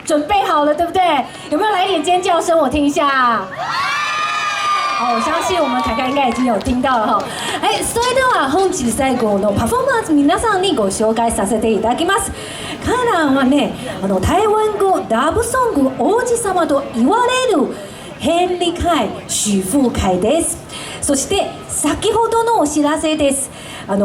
准备好了，对不对？有没有来一点尖叫声？我听一下。好，我相信我们凯凯应该已经有听到了哈。それでは本日最後のパフォーマンス皆さんにご紹介させていただきます。彼らはね、台湾語ラブソング王子様と言われるヘンリー・カイ、許富凱です。そして先ほどのお知らせです。ヘン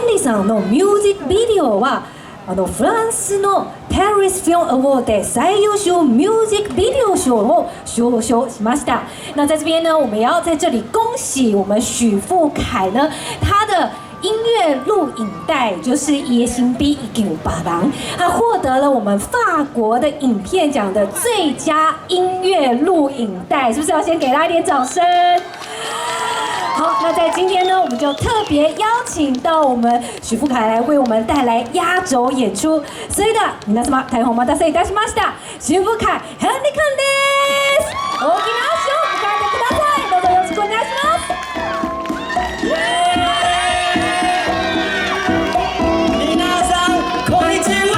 リーさんのミュージックビデオはフランスのパリスフィルムアワードで最優秀ミュージックビデオ賞を受賞しました。那在这边呢，我们也要在这里恭喜我们许富凯呢，他的音乐录影带就是《野心 B 198郎》，他获得了我们法国的影片奖的最佳音乐录影带，是不是要先给他一点掌声？好，那在今天呢，我们就特别邀请到我们许富凯来为我们带来压轴演出。それでは皆様大変お待たせいたしました。許富凱ヘンリー君です。大きな拍手を迎えてください。どうぞよろしくお願いします。皆さんこんにちは。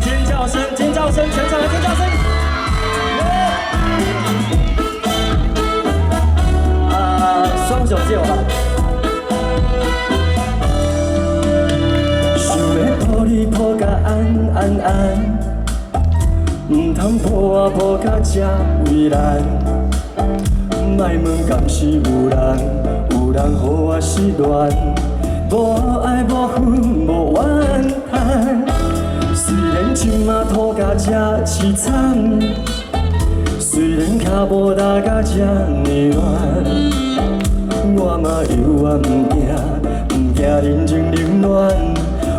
尖叫声，尖叫声，全场的尖叫声。双手借我吧。想要抱你抱甲安安安，唔通抱我抱甲这为难。莫问敢是有人，有人予我失恋，无爱无恨无怨叹。虽然今仔讨甲这凄惨，虽然脚无踏甲这呢乱。我嘛犹原不惊人情冷暖，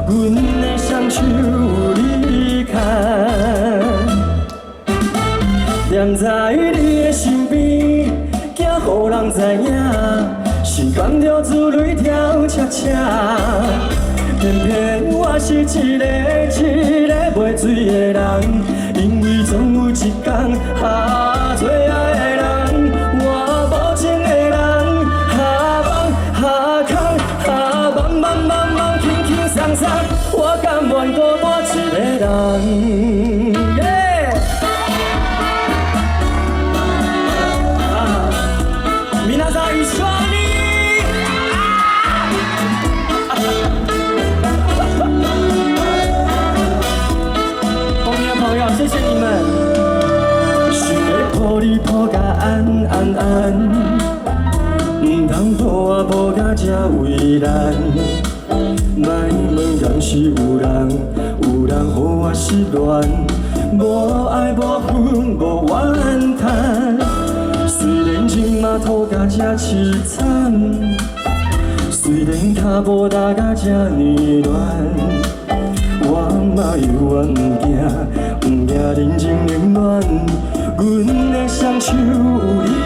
阮的双手离开，黏在你的身边，惊予人知影，时间着自泪跳恰恰，偏偏我是一个袂醉的人，因为总有一天最爱的人，我无情的人。慢轻轻松松，我甘愿孤单一个人。皆さん一緒に。后面的朋友，谢谢你们。想要抱你抱甲安安安。唔通抱我抱甲这为难，莫问敢是有人，有人予我失恋，无爱无恨无怨叹。虽然今仔讨甲这凄惨，虽然脚无踏甲这呢乱，我嘛犹原不惊人情冷暖，阮的双手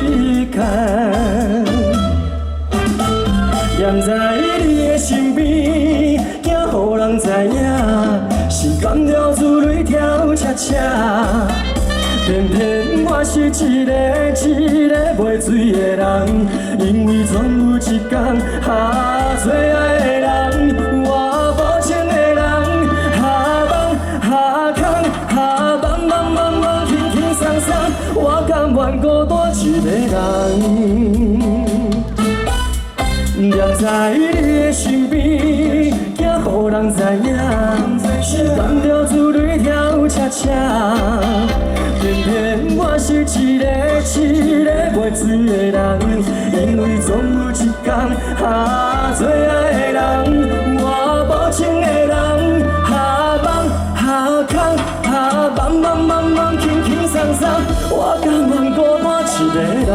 离开。黏在你的身边，惊予人知影，时间着自泪跳恰恰。偏偏我是一个袂醉的人，因为总有一天最爱的人，我无情的人，慢轻轻松松，我甘愿孤单一个人。黏在你的身边，惊予人知影，时间着自泪跳恰恰。偏偏我是一个袂醉的人，因为总有一天最爱的人，我无情的人，慢轻轻松松，我甘愿孤单一个人。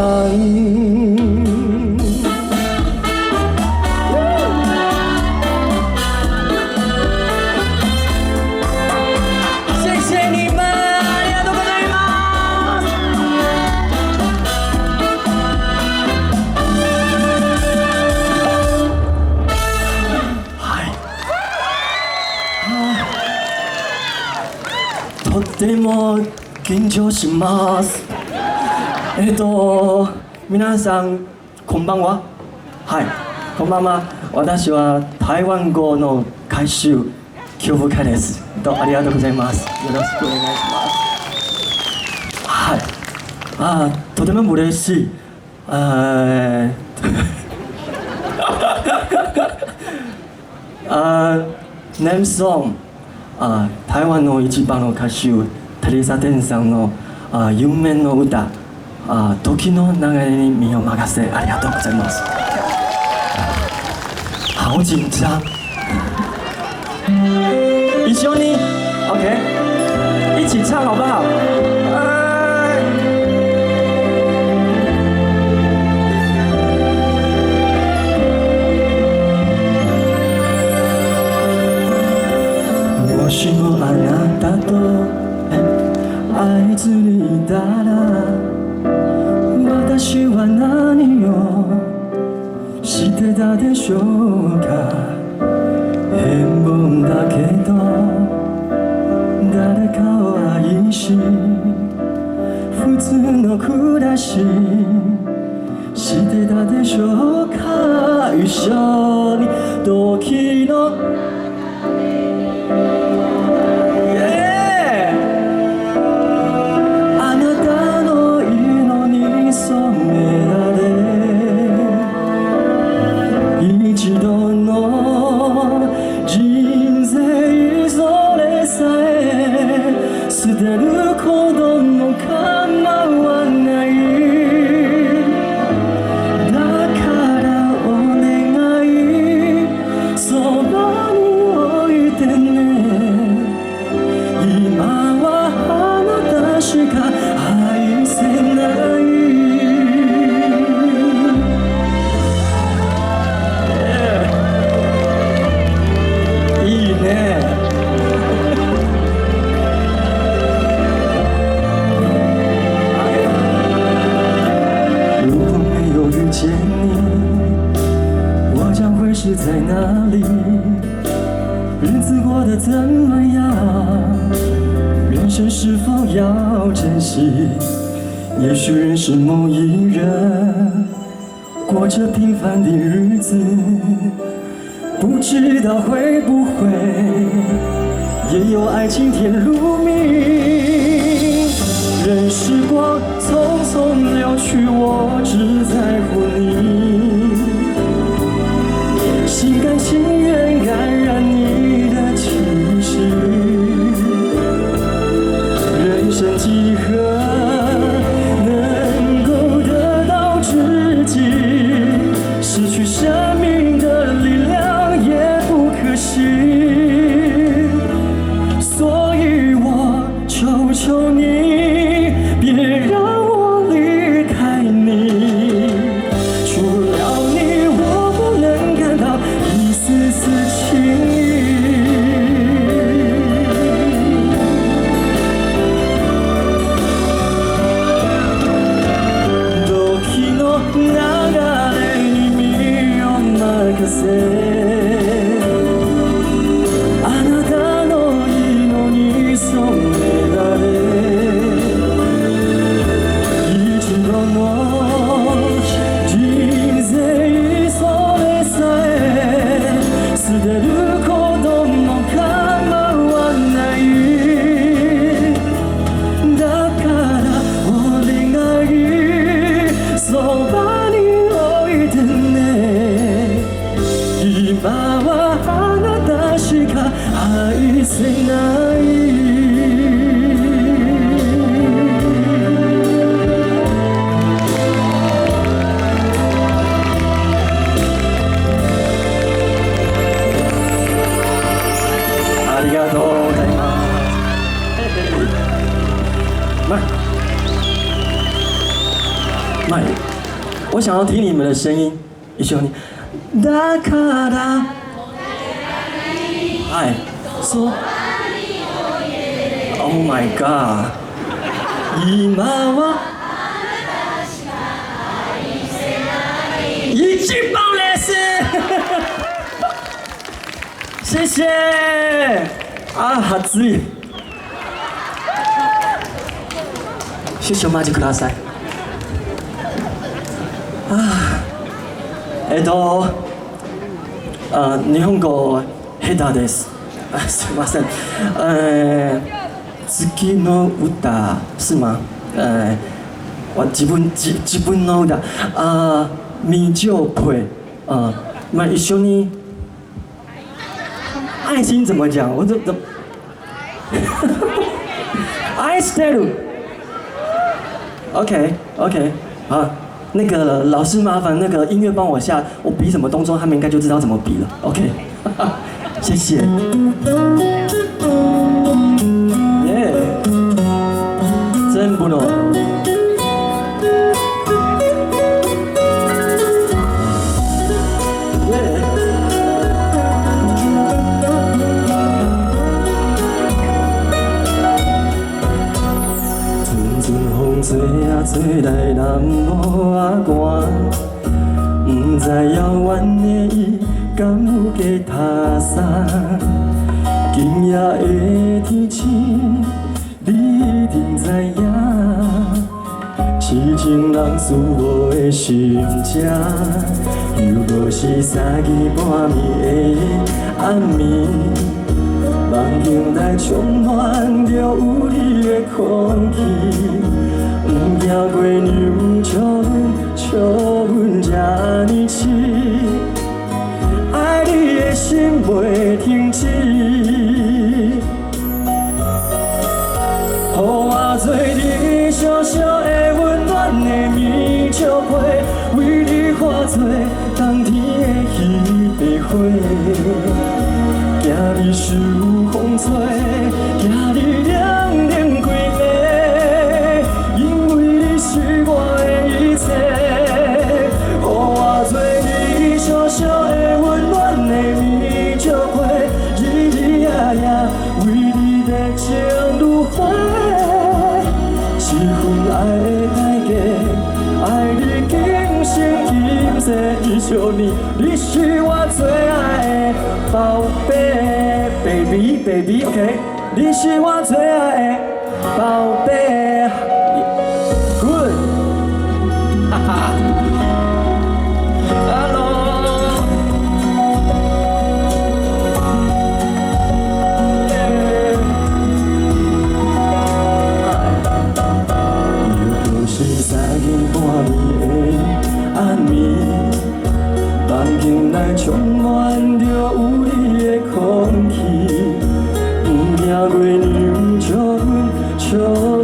とても緊張します。皆さんこんばんは。はい、こんばんは。私は台湾語の歌手興深いです。ありがとうございます。よろしくお願いします。はい。とても嬉しい。ネームソング、台湾の一番の歌手テレサ・テンさんの有名の歌、時の流れに身を任せ、ありがとうございます。好紧张。一緒に OK 一起唱好不好？もしもあなたと会えずにいたら、私は何をしてたでしょうか。変凡だけど誰かを愛し、普通の暮らししてたでしょうか。一緒に時のあなたの色に染められ、一度の人生それさえ捨てることも構わない。だからお願い、そばに置いてね。今はあなたしか愛せない。いいね。如果没有遇见你，我将会是在哪里？日子过得怎么样？人生是否要珍惜？也许认识某一人，过着平凡的日子，不知道会不会也有爱情甜如蜜。任时光匆匆流去，我只在乎你，心甘情愿感染你的气息。人生几何能够得到知己？失去生命的力量也不可惜。所以我求求你，别让我离开你。除了你，我不能感到一丝丝情意。時の流れに身を任せ、あなたの色に染められ、一度の人生それさえ捨てることも構わない。だからお願い、そばに置いてね。今はあなたしか愛せない。ありがとうございます。麦，我想要听你们的声音，一緒に。だからはい、そう。Oh my god。今は一棒です谢谢。暑い。少々お待ちください。日本語下手です。すいません。月の歌是吗？我自分の歌みちょ配那一緒に爱心怎么讲？我怎爱してる。OK， 好，那个老师麻烦那个音乐帮我下，我比什么动作，他们应该就知道怎么比了。OK， 谢谢。耶，真不错。吹啊吹来南无啊寒，不知遥远的伊敢有加他山。今夜的天星，你一定知影，痴情人思无的心情，又无是三更半暝的暗暝。梦境内充满着有你的空气，不惊过牛笑阮这呢痴，爱你的心袂停止。予我做你小小的温暖的棉石被，为你化作冬天的彼白花。惊你受风吹，惊你凉冷几暝，因为你是我的一切。予我做你小小的温暖的棉石被，日日夜夜为你热情如火。是份爱的代价，爱你今生今世一生年，你是我最爱的宝贝 ，baby OK， 你是我最爱的宝贝 ，good， 哈哈 ，hello。三更半暝的暗暝，梦境内充满着有你的空气，不惊过牛笑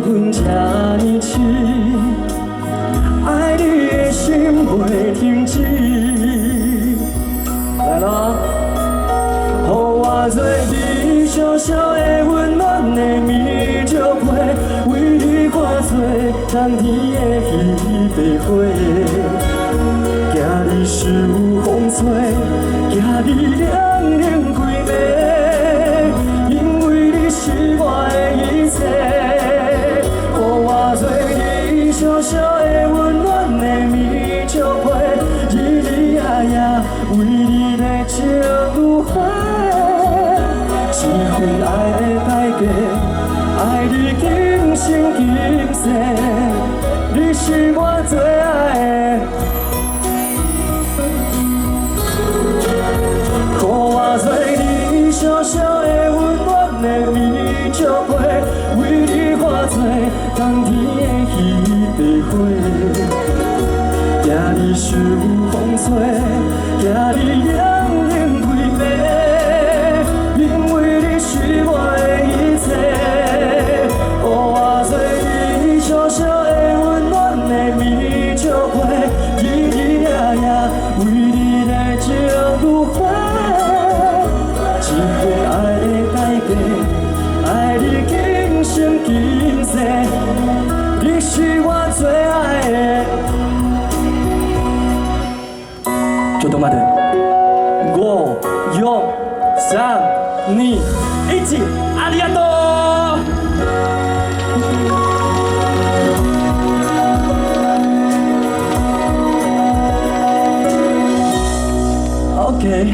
阮这呢痴，爱你的心袂停止。来咯，予我做你小小的温暖的棉石被，为你化作冬天的彼白花。惊你受风吹，惊你凉冷几暝，因为你是我的一切。予我做你小小的温暖的棉石被，日日夜夜为你热情如火。是份爱的代价，爱你今生今世，你是我最爱的。予我做你小小的温暖的棉石被，为你化作冬天的彼白花。惊你受风吹，惊你凉冷几暝，因为你是我的一切。予我做你小小的温暖的棉石被，日日夜夜为你热情如火。是份爱的代价，爱你今生今世，你是我最爱的。ちょっと待って。5、4、3、2、1、ありがとう。OK，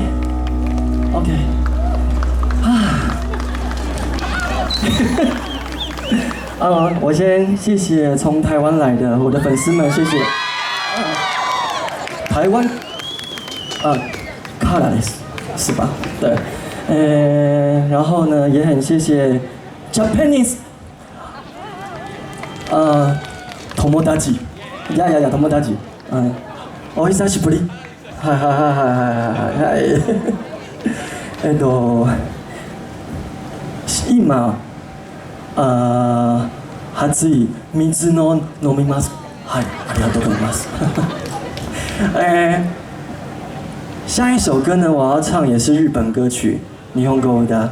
我先谢谢从台湾来的我的粉丝们，谢谢。台湾，卡拉です，是吧？对，然后呢，也很谢谢 Japanese 友達友達お久しぶりはい今熱い水の飲みます。はい、ありがとうございます下一首歌呢，我要唱也是日本歌曲，日本語的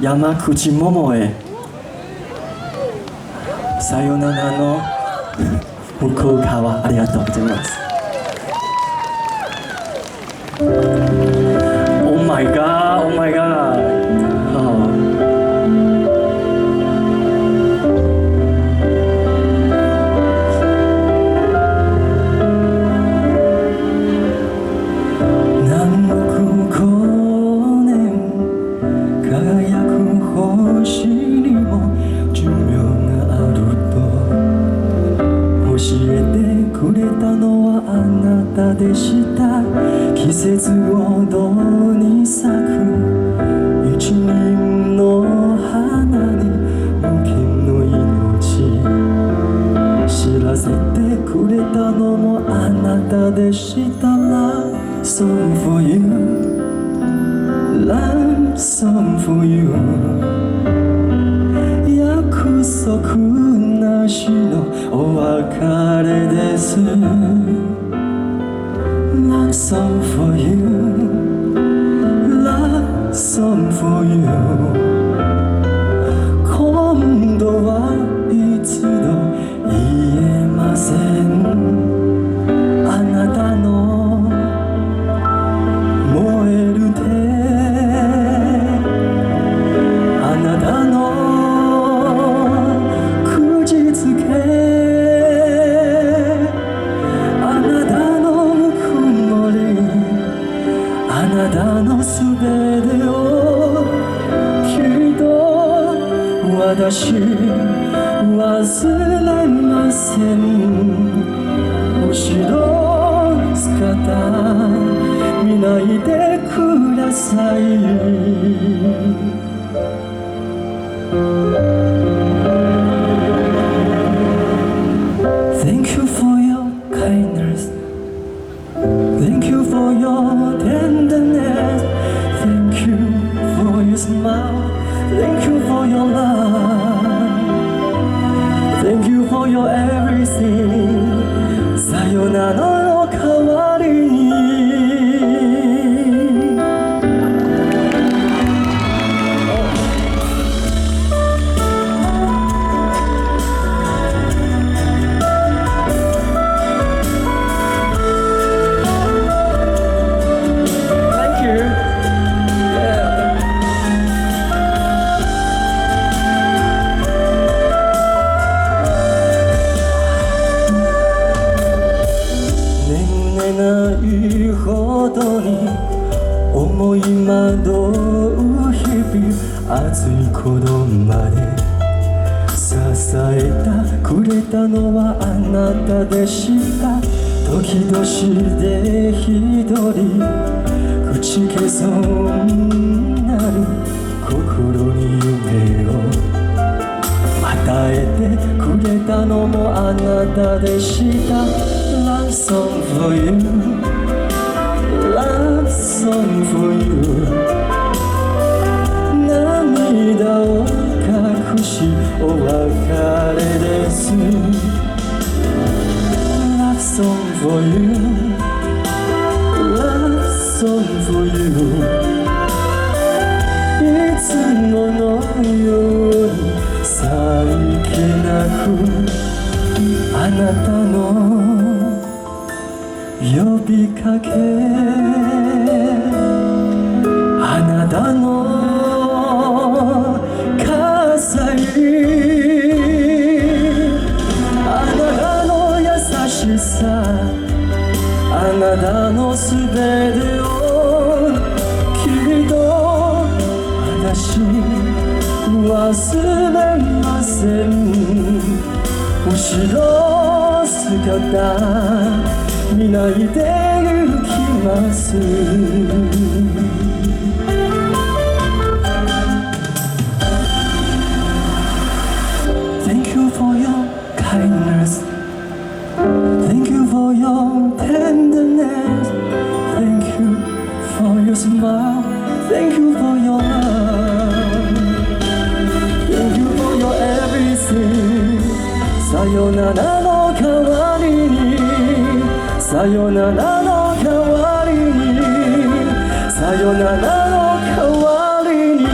山口百恵さよならの向こう側。ありがとうございます。Oh my god, oh my god。でした季節ごとに咲く一輪の花に無限の命知らせてくれたのもあなたでした。 Love song for you Love song for you 約束なしのお別れです。Love song for you Love song for you 今度はいつの言えません。あなたの燃える手あなたの口づけあなたのすべてをきっと私忘れません。後ろ姿見ないでください。Thank you for your kindness Thank you for your tenderness Thank you for your smile Thank you for your love Thank you for your everything さよならの代わりにないほどに思い惑う日々熱い頃まで支えたくれたのはあなたでした。時々で一人打ち消そうになる心に夢を与えてくれたのもあなたでした。Love song for you Love song for you 涙を隠しお別れです。 Love song for you Love song for you いつものようにさりげなくあなたの呼びかけあなたの傘にあなたの優しさあなたのすべてをきっと私忘れません。後ろ姿見ないで行きます。よならの代わりにさよならの代わりに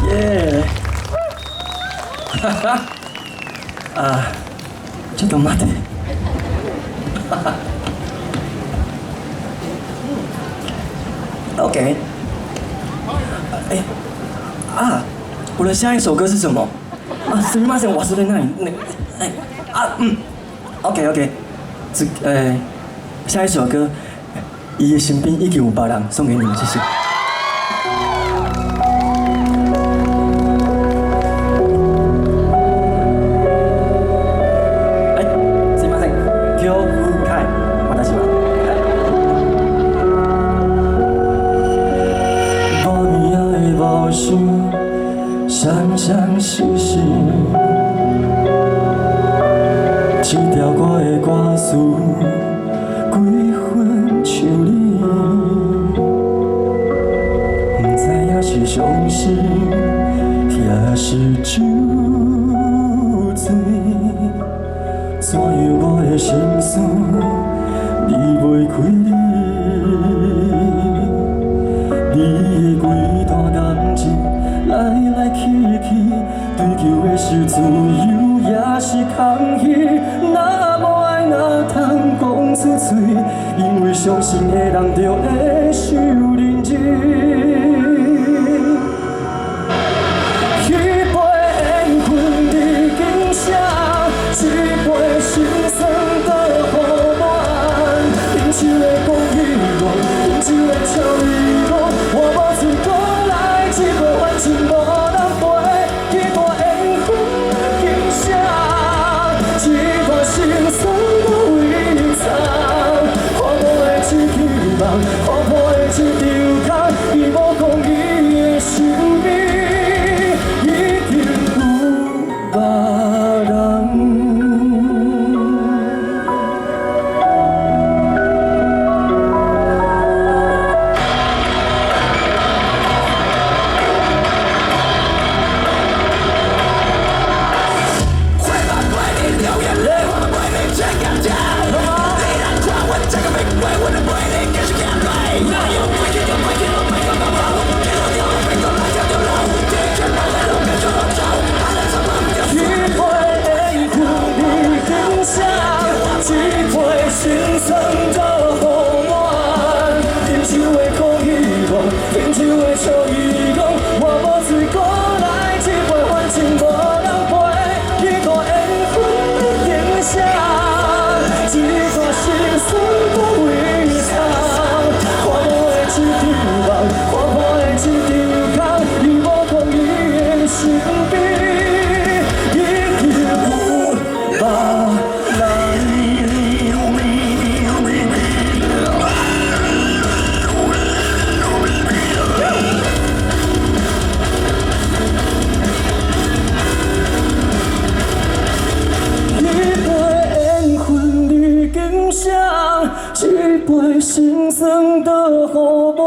耶哈哈あちょっと待ってOK， 哎，我的下一首歌是什么？すみません、忘れない。OK， 下一首歌，伊的身边已经有别人，送给你们，谢谢。すみません、今日私は。无想闪闪烁烁，一条我的歌词，几分像你，不知影是伤心，也是酒醉。怎样我的心事离袂开你？你的几大感情来来去去，追求的是自由，也是空虚。若无爱，哪通讲出嘴？因为伤心的人就会受认真。彼杯缘分你今写，这杯心酸倒予暖。饮酒的讲希望，饮酒的笑语。我无嘴讲来，这杯反正无人陪，几段缘分今写，这段心酸我为藏。看无的这希望，看破的这张空，伊无讲伊的心边已经有别人。心酸都好暖，饮酒的讲希望，饮酒的笑语讲，我无嘴讲来，这杯反正无人陪，几段缘分已经写，这段心酸我为藏。看无的这张梦，看破的这张空，伊无讲伊的身边已经有别人。这杯心酸倒予暖，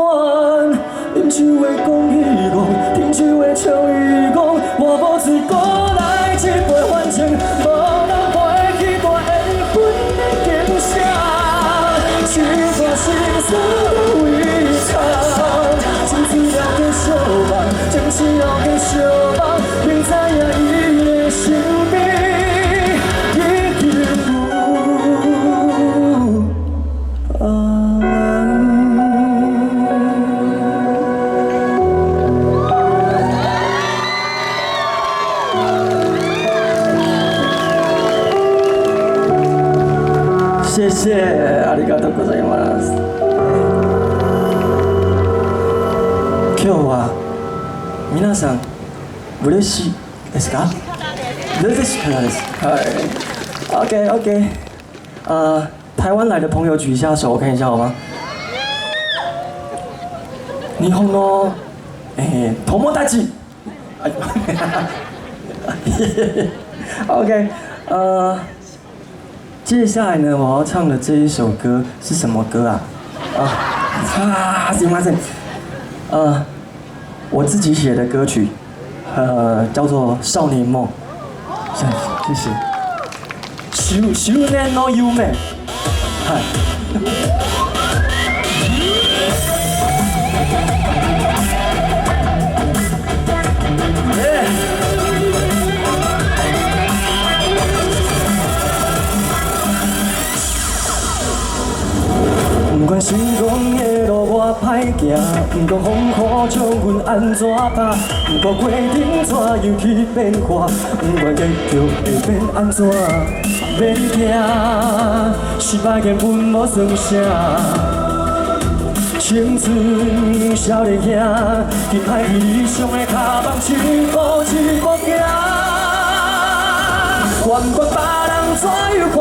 饮酒的讲希望，饮酒的笑语讲，我无嘴讲来，这杯反正无人陪，几段缘分已经写，这段心酸我为藏。情绪了加相望，情绪了加相望，明知影伊的身边已经有。谢谢，ありがとうございます。今日は皆さん嬉しいですか？嬉しかったです。はい。OK。台湾来的朋友举一下手，我看一下好吗？日本の友達。OK，接下来呢，我要唱的这一首歌是什么歌啊？すいません。我自己写的歌曲，叫做《少年梦》。谢谢。少年の夢。はい。不管成功的路我歹行，不管风雨将阮安怎打，不管过程怎样去变化，不管结局会变安怎，免惊，失败根本无算啥。青春少年兄，紧歹去理想的脚绑手，步一步行。管别人怎样看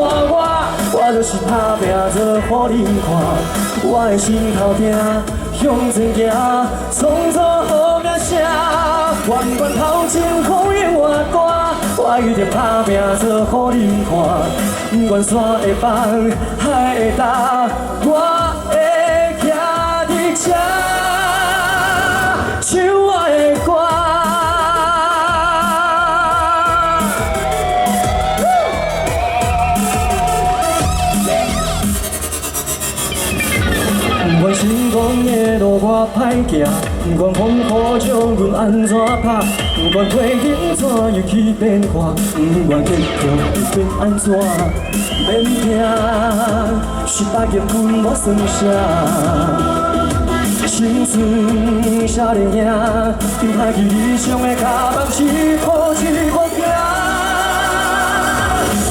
我就是打拼做互恁看。我的心头痛，向前行，创造好名声。管头前风烟外大，我一定打拼做互恁看。不管山会放，海会大，我会徛伫这，唱我的歌。不管成功的路我歹行，不管风雨将阮安怎打，不管过程怎样去变化，不管结局会变安怎，免惊，失败根本无算啥。青春少年兄，紧歹去理想的脚绑手，步一步行。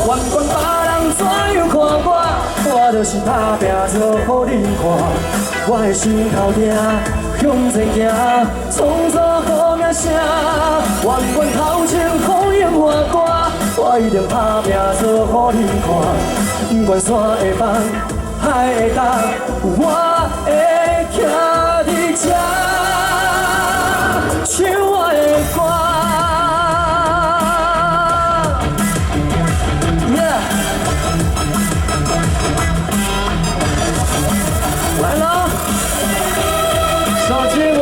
管别人怎样看我就是打拼做互恁看。我的心头痛，向前行，创造好名声。不管头前风烟外大，我一定打拼做互恁看。不管山会放，海会大，我会徛伫这，唱我的歌。来了，手接我。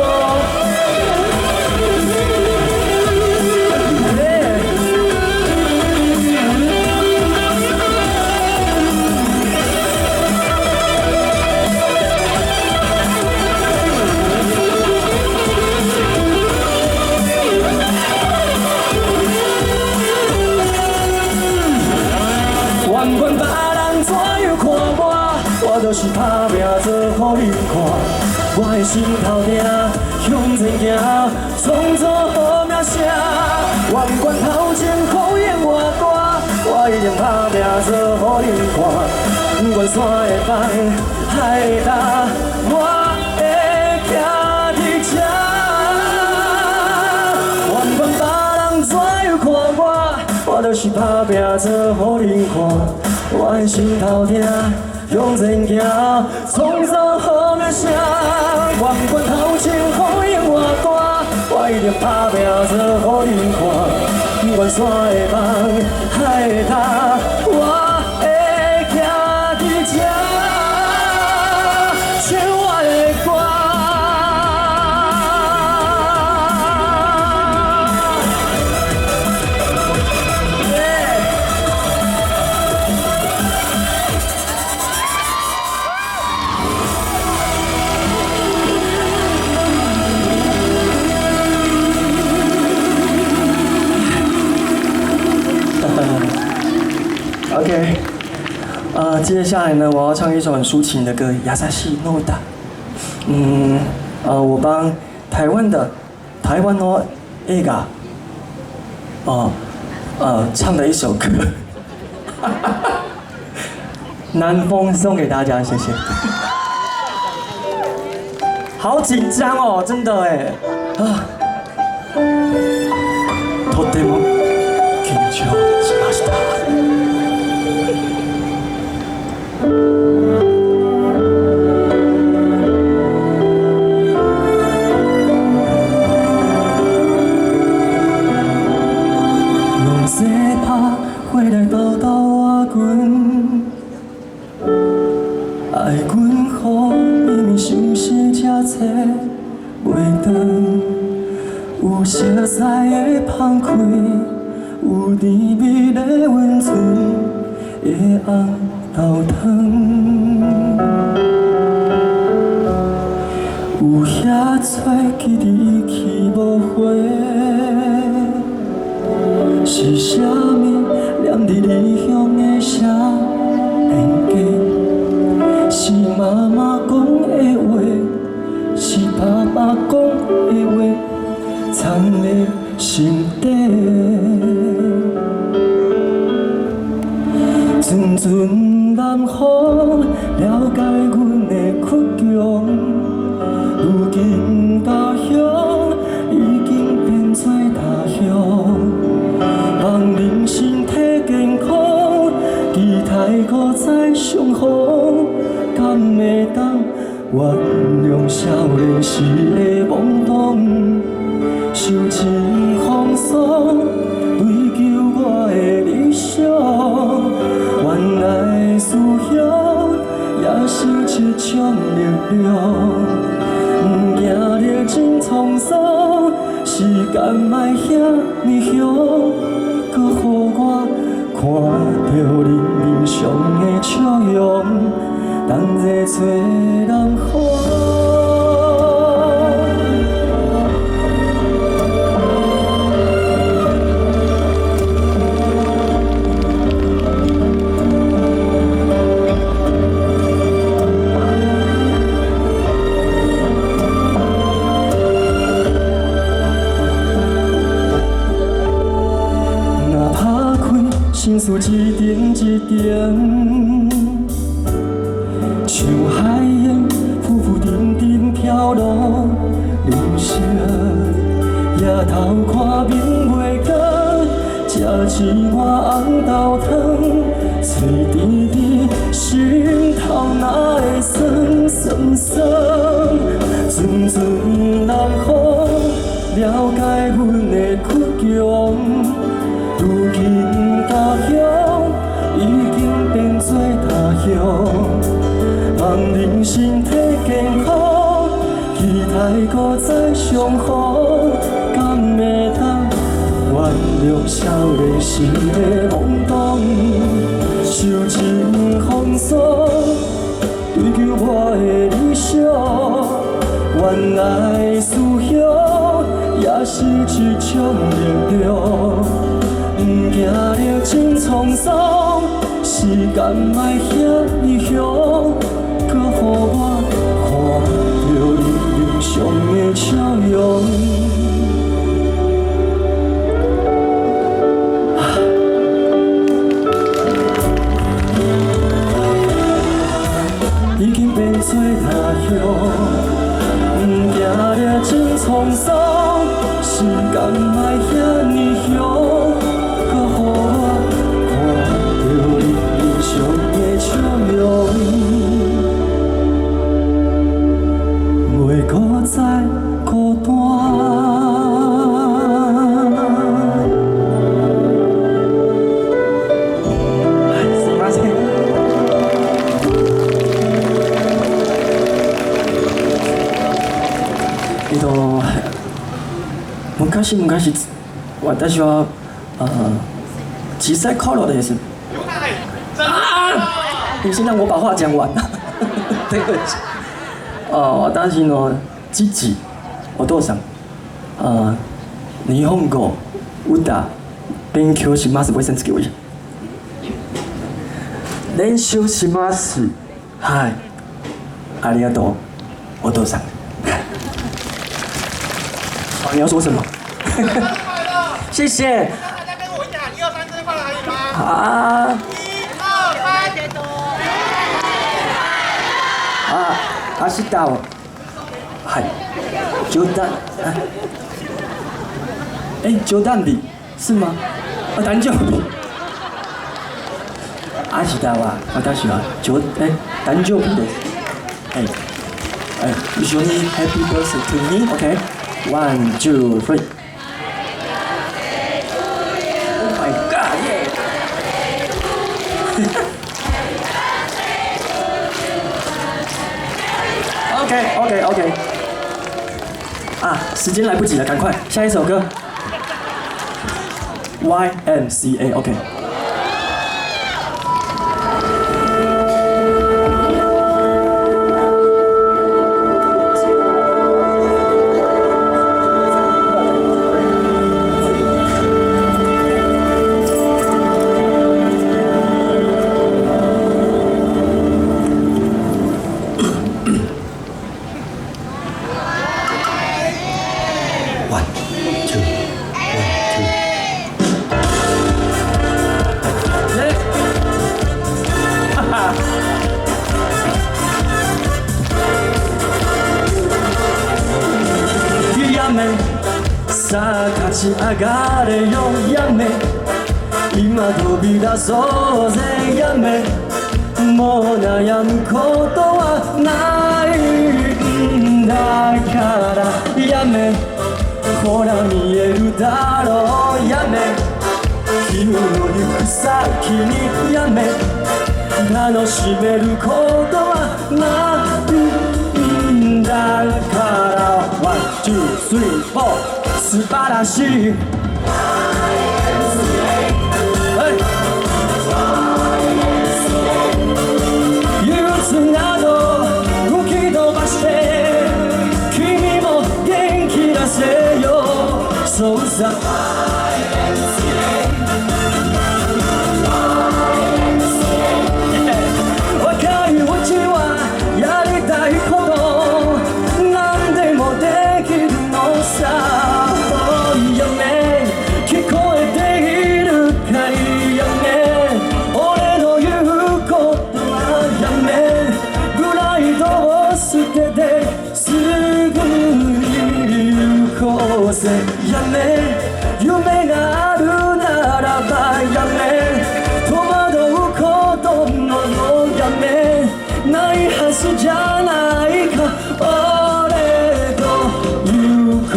不管别人怎样看我就是打拼做互恁看。我的心头痛，向前行，创造好名声。不管头前风烟外大，我一定打拼做互恁看。不管山会放，海会大，我会徛伫这。不管别人怎样看我就是打拼做互恁看。我的心头痛，向前行，创造好名声。不管头前风烟外大，我一定打拼做互恁看。不管山会放，海会大，我会徛伫这，唱我的歌。OK， 接下来呢，我要唱一首很抒情的歌，《優しいのだ》。我帮台湾の映画，唱的一首歌，南风送给大家，谢谢。好紧张哦，真的哎，とても緊張しました。回来豆豆我阮，爱阮予伊伤心。色袂长，有色彩的放开，有甜蜜的温存的红豆汤，有遐多记忆去无回，是啥物念伫离乡的小偏家？是妈妈讲的话，是爸爸讲的话，藏在心底。阵阵南风了解阮的倔强，如今家乡已经变做他乡。望人身体健康，期待搁再相逢，敢会当原谅少年时的懵懂？受尽风霜，追求我的理想，原来思乡也是一种力量。不惊历经沧桑，时间莫遐尼长，搁予我看到你面上的笑容，等热找人看。心事一点一点，像海燕浮浮沉沉飘落人生，夜头看明月光，吃一碗红豆汤，嘴甜甜，心头哪会酸酸酸？阵阵南风了解阮的倔强。如今家乡已经变做他乡，望人身体健康，期待搁再相逢，敢会当原谅少年时的懵懂？受尽风霜，追求我的理想，原来思乡也是一种力量。不惊历经沧桑，时间莫遐尼长，搁予我看到你面上的笑容。已经变做他乡，不惊历经沧桑，时间莫遐尼长。袂搁再孤单。すいません。昔私は小さい頃です。你先让我把话讲完。对不起。私の父、お父さん、日本語、歌、勉強します。衛生つけおい。練習します。はい。ありがとう、お父さん。你要说什么？谢谢。大家跟我讲，1、2、3，这放哪里吗？啊。1、2、3，明日は、はい。冗談、冗談日是嗎？誕生日。明日は私は誕生日です。wish you happy birthday to me, okay? 1, 2, 3. Oh my God, yeah! Okay. 时间来不及了，赶快下一首歌。YMCA，OK。さあ勝ち上がれよやめ今飛び出そうぜやめもう悩むことはないんだからやめほら見えるだろうやめ君の行く先にやめ楽しめることはないんだからワン、ツー、スリー、フォー素晴らしい憂鬱など吹き飛ばして君も元気出せよそうさ若いうちはやりたいこと何でもできるのさやめ夢があるならばやめ戸惑うことのやめないはずじゃないか俺と行こ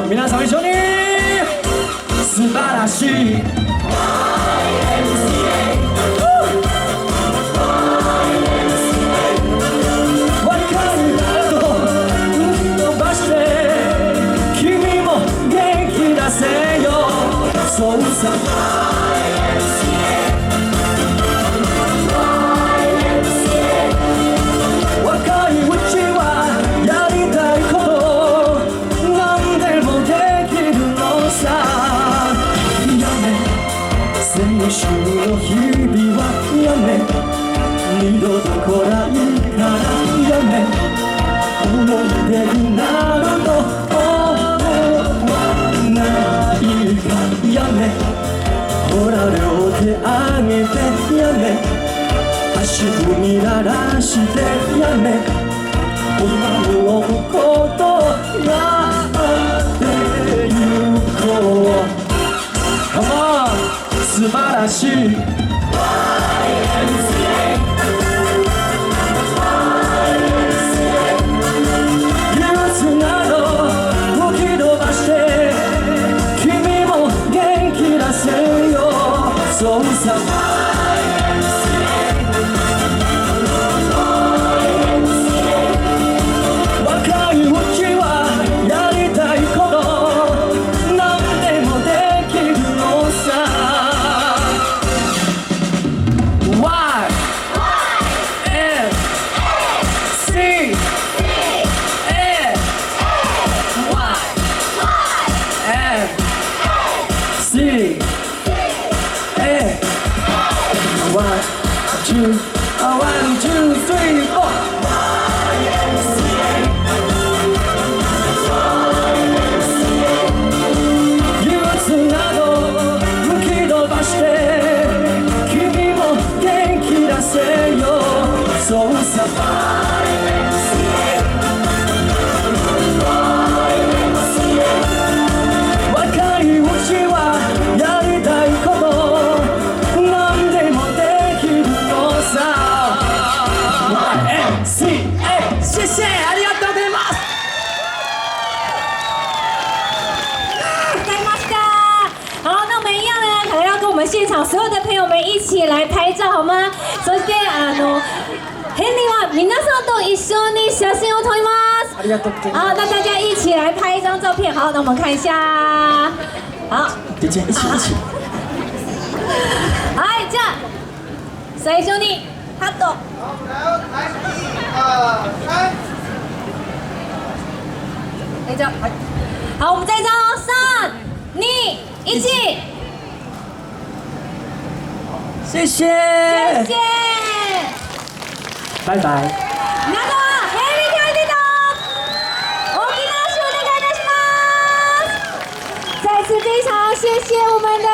う皆さん一緒に素晴らしいそうさ若いうちはやりたいこと何でもできるのさやめ先週の日々はやめ二度と来ないからやめ思い出になるのやめほら両手上げてやめ足踏み鳴らしてやめ思うことやってゆこう Come on 素晴らしいそうさ若いうちはやりたいこと何でもできるのさ Y M C A Y M C One, two, 3, 4.憂鬱など吹き飛ばして君も元気出せよそうさ若いうちはやりたいこと谢谢，ありがとうございます。该马西达。好，那我们一样呢，可能要跟我们现场所有的朋友们一起来拍照，好吗？そしてヘンリーは皆さんと一緒に写真を撮ります。ありがとうございます。好，那大家一起来拍一张照片。好，那我们看一下。好，姐姐一起。はい、じゃあ最初にハット。好，然后来1、2、3。一张，好，我们再一张，3、2、1，谢谢。谢谢。拜拜。皆様、ヘリキャイディ大きな拍手お願いいたします。再次非常谢谢我们的